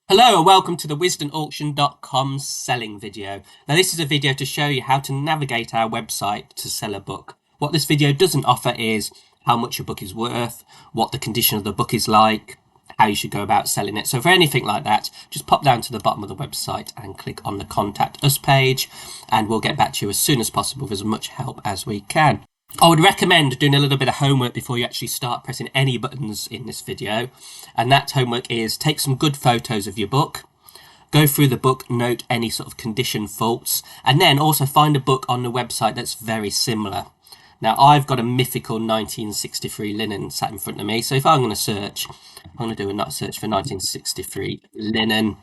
Hello and welcome to the Wisden.Auction.com selling video. Now this is a video to show you how to navigate our website to sell a book. What this video doesn't offer is how much your book is worth, what the condition of the book is like, how you should go about selling it. So for anything like that, just pop down to the bottom of the website and click on the Contact Us page and we'll get back to you as soon as possible with as much help as we can. I would recommend doing a little bit of homework before you actually start pressing any buttons in this video, and that homework is take some good photos of your book, go through the book, note any sort of condition faults, and then also find a book on the website that's very similar. Now I've got a mythical 1963 linen sat in front of me, so if I'm going to search, I'm going to do a search for 1963 linen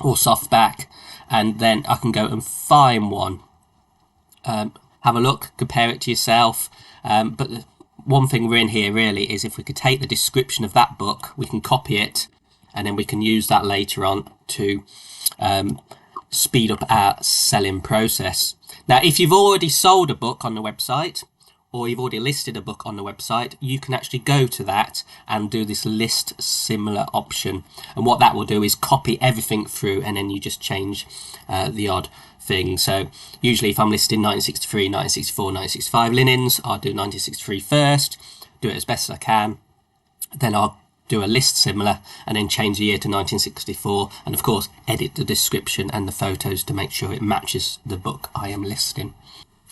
or softback, and then I can go and find one. Have a look, compare it to yourself, but the one thing we're in here really is if we could take the description of that book, we can copy it and then we can use that later on to speed up our selling process. Now if you've already sold a book on the website or you've already listed a book on the website, you can actually go to that and do this list similar option, and what that will do is copy everything through and then you just change the odd thing. So usually if I'm listing 1963, 1964, 1965 linens, I'll do 1963 first, do it as best as I can, then I'll do a list similar and then change the year to 1964, and of course edit the description and the photos to make sure it matches the book I am listing.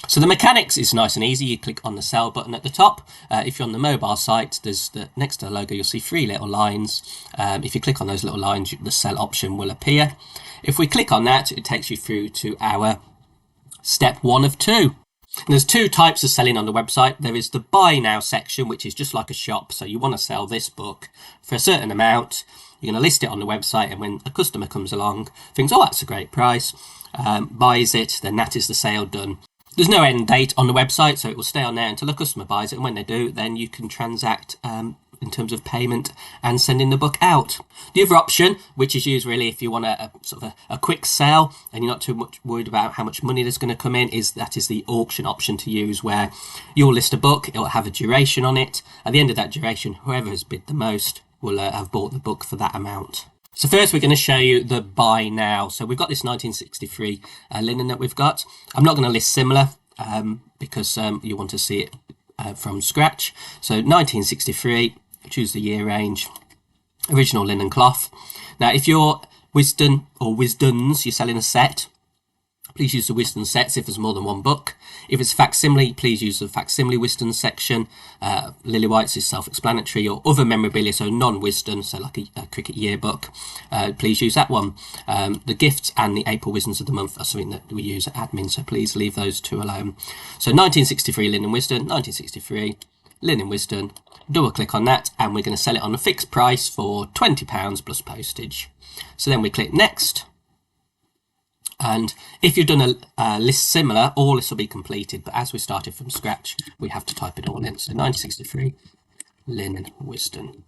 So the mechanics is nice and easy. You click on the sell button at the top. If you're on the mobile site, there's next to the logo you'll see three little lines. If you click on those little lines, the sell option will appear. If we click on that, it takes you through to our step 1 of 2. And there's two types of selling on the website. There is the buy now section, which is just like a shop. So you want to sell this book for a certain amount. You're going to list it on the website, and when a customer comes along, thinks, oh, that's a great price, buys it, then that is the sale done. There's no end date on the website, so it will stay on there until a customer buys it, and when they do, then you can transact in terms of payment and sending the book out. The other option, which is used really if you want a sort of a quick sale and you're not too much worried about how much money there's going to come in, is the auction option to use, where you'll list a book, it'll have a duration on it. At the end of that duration, whoever has bid the most will have bought the book for that amount. So first we're going to show you the buy now. So we've got this 1963 linen that we've got. I'm not going to list similar because you want to see it from scratch. So 1963, choose the year range, original linen cloth. Now if you're Wisden or Wisdens, you're selling a set, please use the Wisden sets if there's more than one book. If it's facsimile, please use the facsimile Wisden section. Lily White's is self-explanatory, or other memorabilia, so non-Wisden, so like a cricket yearbook, please use that one. The gifts and the April Wisdens of the month are something that we use at admin, so please leave those two alone. So 1963 linen Wisden, 1963 linen Wisden, double click on that, and we're going to sell it on a fixed price for £20 plus postage. So then we click next. And if you've done a list similar, all this will be completed. But as we started from scratch, we have to type it all in. So 1963 linen Wisden.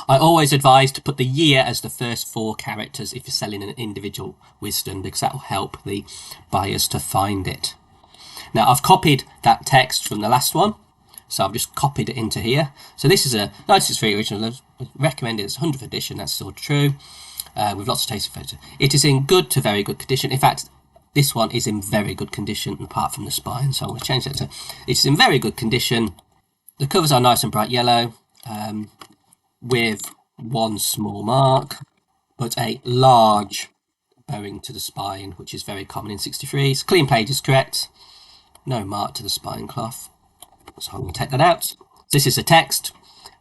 I always advise to put the year as the first 4 characters if you're selling an individual Wisden, because that will help the buyers to find it. Now I've copied that text from the last one, so I've just copied it into here. So this is a 1963 original, recommended as 100th edition. That's still true. With lots of tasty photos. It is in good to very good condition. In fact, this one is in very good condition apart from the spine, so I'm going to change that to it's in very good condition. The covers are nice and bright yellow with one small mark, but a large bowing to the spine, which is very common in 63s. Clean page is correct, no mark to the spine cloth, so I'm going to take that out. This is the text,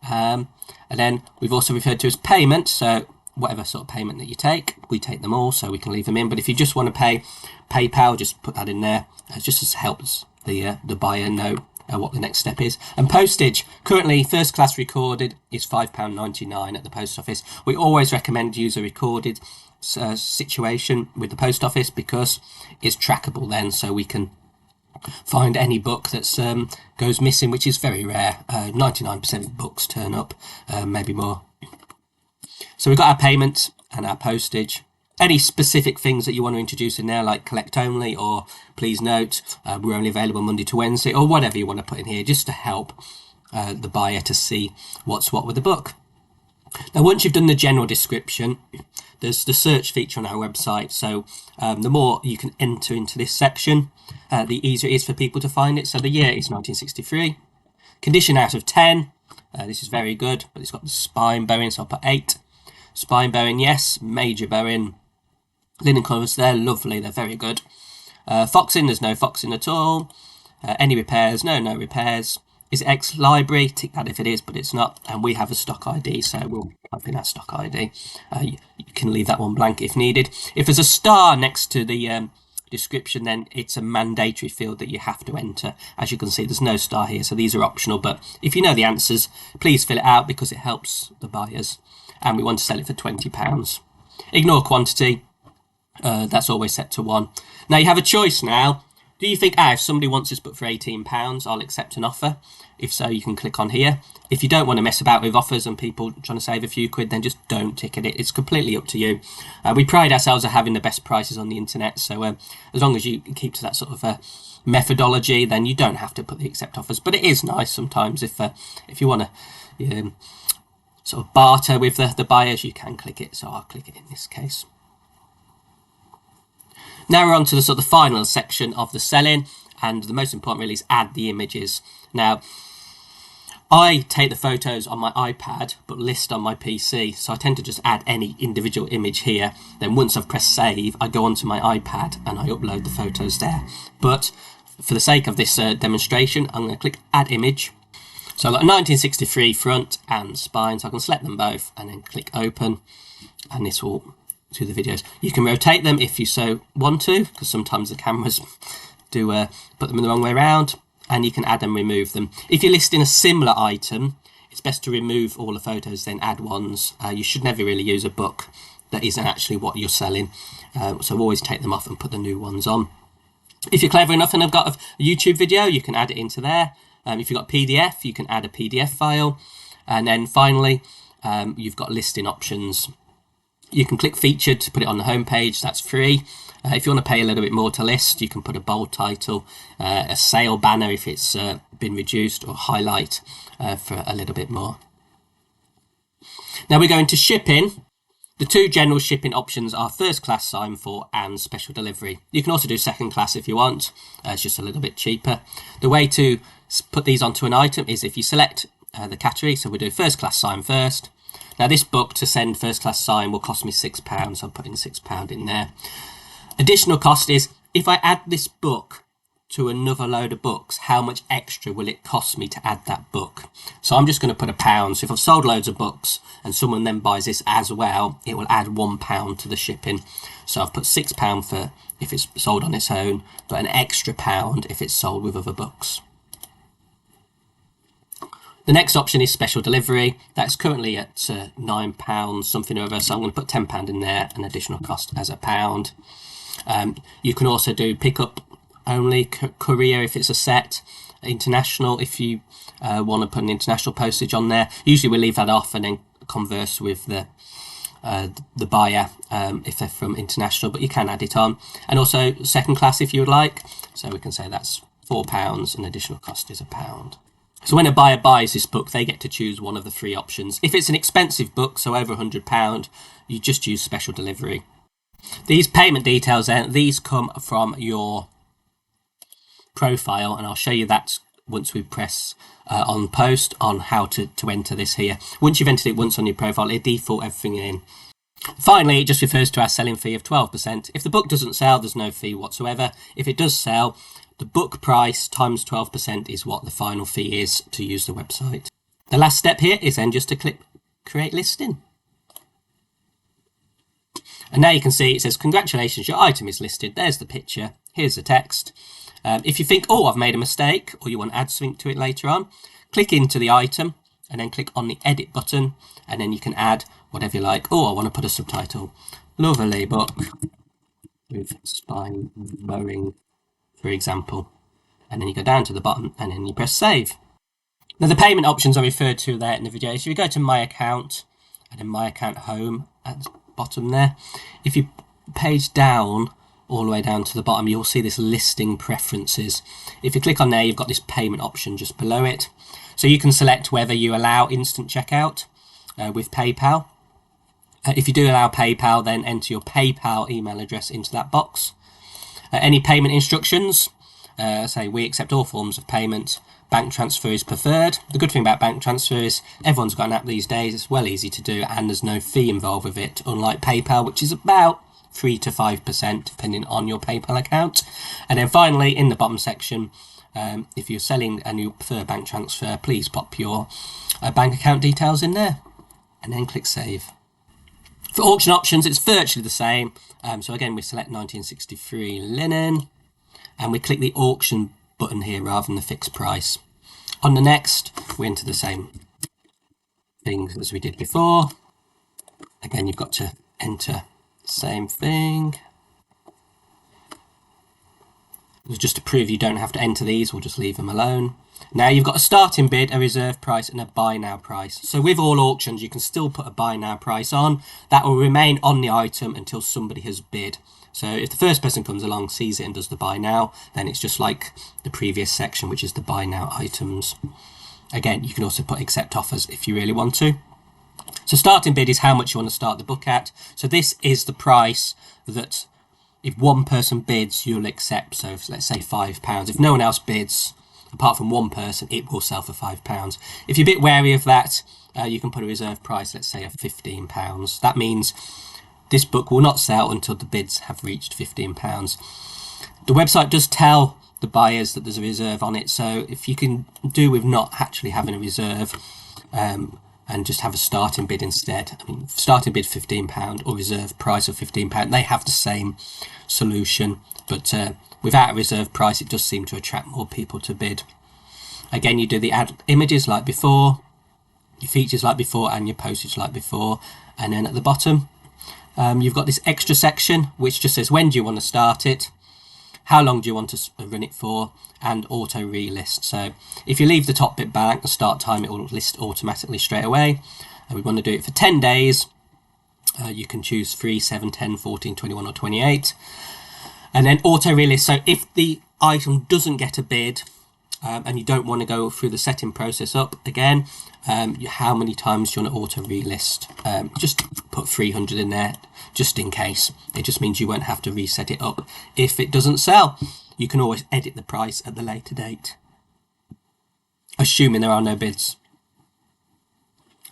and then we've also referred to as payment, so whatever sort of payment that you take, we take them all, so we can leave them in. But if you just want to pay PayPal, just put that in there. It just helps the buyer know what the next step is. And postage, currently first class recorded is £5.99 at the post office. We always recommend use a recorded situation with the post office because it's trackable then, so we can find any book that's goes missing, which is very rare. 99% of books turn up, maybe more. So we've got our payment and our postage. Any specific things that you want to introduce in there, like collect only, or please note we're only available Monday to Wednesday, or whatever you want to put in here, just to help the buyer to see what's what with the book. Now, once you've done the general description, there's the search feature on our website. So the more you can enter into this section, the easier it is for people to find it. So the year is 1963. Condition out of 10. This is very good, but it's got the spine bowing, so I'll put 8. Spine bowing, yes. Major bowing. Linen covers, they're lovely. They're very good. Foxing, there's no foxing at all. Any repairs? No repairs. Is it ex-library? Tick that if it is, but it's not. And we have a stock ID, so we'll type in our stock ID. You can leave that one blank if needed. If there's a star next to the description, then it's a mandatory field that you have to enter. As you can see, there's no star here, so these are optional. But if you know the answers, please fill it out because it helps the buyers. And we want to sell it for £20. Ignore quantity. That's always set to 1. Now you have a choice now. Do you think, if somebody wants this book for £18, I'll accept an offer? If so, you can click on here. If you don't want to mess about with offers and people trying to save a few quid, then just don't ticket it. It's completely up to you. We pride ourselves on having the best prices on the internet. So as long as you keep to that sort of methodology, then you don't have to put the accept offers. But it is nice sometimes if you want to sort of barter with the buyers, you can click it. So I'll click it in this case. Now we're on to the sort of final section of the selling, and the most important really is add the images. Now, I take the photos on my iPad but list on my PC, so I tend to just add any individual image here. Then once I've pressed save, I go onto my iPad and I upload the photos there. But for the sake of this demonstration, I'm going to click add image. So I've got a 1963 front and spine, so I can select them both and then click open, and this will to the videos. You can rotate them if you so want to, because sometimes the cameras do put them in the wrong way around, and you can add and remove them. If you're listing a similar item, it's best to remove all the photos, then add ones. You should never really use a book that isn't actually what you're selling, so always take them off and put the new ones on. If you're clever enough and have got a YouTube video, you can add it into there. If you've got PDF, you can add a PDF file, and then finally you've got listing options. You can click featured to put it on the home page. That's free. If you want to pay a little bit more to list, you can put a bold title, a sale banner if it's been reduced, or highlight for a little bit more. Now we're going to shipping. The two general shipping options are first class sign for and special delivery. You can also do second class if you want. It's just a little bit cheaper. The way to put these onto an item is if you select the category. So we'll do first class sign first. Now this book to send first class sign will cost me £6, so I'm putting £6 in there. Additional cost is if I add this book to another load of books, how much extra will it cost me to add that book? So I'm just going to put £1. So if I've sold loads of books and someone then buys this as well, it will add £1 to the shipping. So I've put £6 for if it's sold on its own, but an extra £1 if it's sold with other books. The next option is special delivery. That's currently at £9 something or other, so I'm going to put £10 in there, an additional cost as £1. You can also do pickup only, courier if it's a set, international if you want to put an international postage on there. Usually we leave that off and then converse with the buyer if they're from international, but you can add it on. And also second class if you would like, so we can say that's £4 and additional cost is £1. So when a buyer buys this book, they get to choose one of the 3 options. If it's an expensive book, so over £100, you just use special delivery. These payment details then, these come from your profile, and I'll show you that once we press on post on how to enter this here. Once you've entered it once on your profile, it default everything in. Finally, it just refers to our selling fee of 12%. If the book doesn't sell, there's no fee whatsoever. If it does sell, the book price times 12% is what the final fee is to use the website. The last step here is then just to click create listing. And now you can see it says, congratulations, your item is listed. There's the picture. Here's the text. If you think, oh, I've made a mistake, or you want to add something to it later on, click into the item and then click on the edit button. And then you can add whatever you like. Oh, I want to put a subtitle. Lovely book with spine bowing, for example. And then you go down to the bottom and then you press save. Now the payment options are referred to there in the video. So you go to my account and then my account home at the bottom there. If you page down all the way down to the bottom, you'll see this listing preferences. If you click on there, you've got this payment option just below it. So you can select whether you allow instant checkout. with PayPal. If you do allow PayPal, then enter your PayPal email address into that box. Any payment instructions, say we accept all forms of payment. Bank transfer is preferred. The good thing about bank transfer is everyone's got an app these days. It's well easy to do and there's no fee involved with it, unlike PayPal, which is about 3 to 5% depending on your PayPal account. And then finally, in the bottom section, if you're selling and you prefer bank transfer, please pop your bank account details in there and then click save. For auction options, it's virtually the same. So again, we select 1963 linen and we click the auction button here rather than the fixed price. On the next, we enter the same thing as we did before. Again, you've got to enter the same thing. Just to prove you don't have to enter these, we'll just leave them alone. Now you've got a starting bid, a reserve price and a buy now price. So with all auctions, you can still put a buy now price on. That will remain on the item until somebody has bid. So if the first person comes along, sees it and does the buy now, then it's just like the previous section, which is the buy now items. Again, you can also put accept offers if you really want to. So starting bid is how much you want to start the book at. So this is the price that if one person bids, you'll accept. So if, let's say £5. If no one else bids, apart from one person, it will sell for £5. If you're a bit wary of that, you can put a reserve price, let's say of £15. That means this book will not sell until the bids have reached £15. The website does tell the buyers that there's a reserve on it, so if you can do with not actually having a reserve and just have a starting bid instead. I mean, starting bid £15 or reserve price of £15, they have the same solution, but without a reserve price, it does seem to attract more people to bid. Again, you do the add images like before, your features like before, and your postage like before. And then at the bottom, you've got this extra section, which just says, when do you want to start it? How long do you want to run it for? And auto relist. So if you leave the top bit blank, the start time, it will list automatically straight away. And we want to do it for 10 days. You can choose 3, 7, 10, 14, 21 or 28. And then auto relist. So if the item doesn't get a bid and you don't want to go through the setting process up again, how many times do you want to auto relist? Just put 300 in there just in case. It just means you won't have to reset it up if it doesn't sell. You can always edit the price at the later date, assuming there are no bids.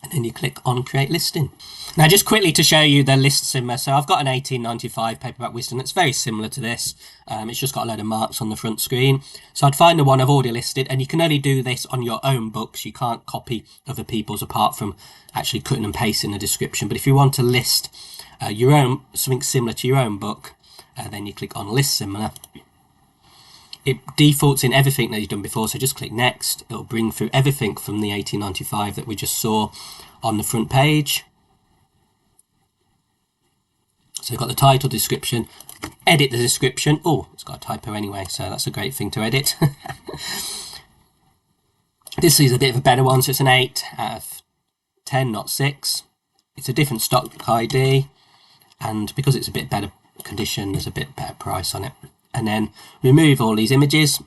And then you click on create listing. Now just quickly to show you the list simmer. So I've got an 1895 paperback Wisden that's very similar to this. It's just got a load of marks on the front screen. So I'd find the one I've already listed, and you can only do this on your own books. You can't copy other people's apart from actually cutting and pasting the description. But if you want to list your own, something similar to your own book, then you click on list similar. It defaults in everything that you've done before, so just click next. It'll bring through everything from the 1895 that we just saw on the front page. So you've got the title, description, edit the description. Oh, it's got a typo anyway, so that's a great thing to edit. This is a bit of a better one, so it's an 8 out of 10, not 6. It's a different stock ID, and because it's a bit better condition, there's a bit better price on it. And then remove all these images,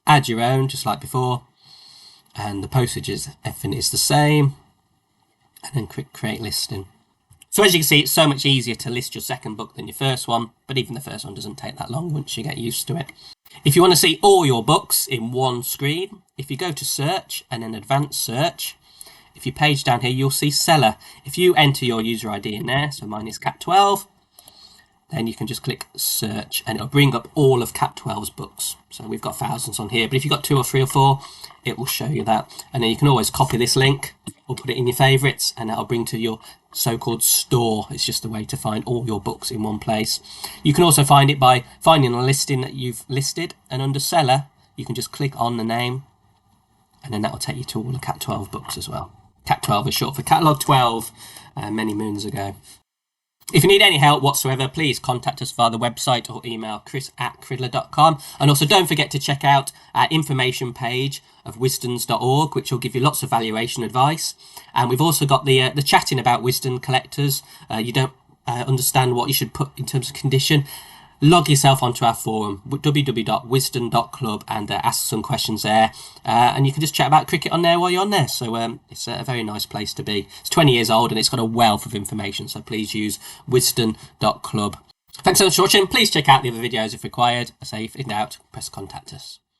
add your own just like before, and the postage is everything is the same, and then click create listing. So as you can see, it's so much easier to list your second book than your first one, but even the first one doesn't take that long once you get used to it. If you want to see all your books in one screen, if you go to search and then advanced search, if you page down here, you'll see seller. If you enter your user ID in there, so mine is Cat12, then you can just click search and it'll bring up all of Cat12's books. So we've got thousands on here, but if you've got 2 or 3 or 4, it will show you that. And then you can always copy this link or put it in your favourites, and that'll bring to your so-called store. It's just a way to find all your books in one place. You can also find it by finding a listing that you've listed, and under seller, you can just click on the name, and then that'll take you to all the Cat12 books as well. Cat12 is short for Catalogue 12, many moons ago. If you need any help whatsoever, please contact us via the website or email chris@cridler.com. And also don't forget to check out our information page of Wisden.org, which will give you lots of valuation advice. And we've also got the chatting about Wisden collectors. You don't understand what you should put in terms of condition. log yourself onto our forum, www.wisden.club, and ask some questions there. And you can just chat about cricket on there while you're on there. So it's a very nice place to be. It's 20 years old and it's got a wealth of information. So please use Wisden.club. Thanks so much for watching. Please check out the other videos if required. I say if in doubt, press contact us.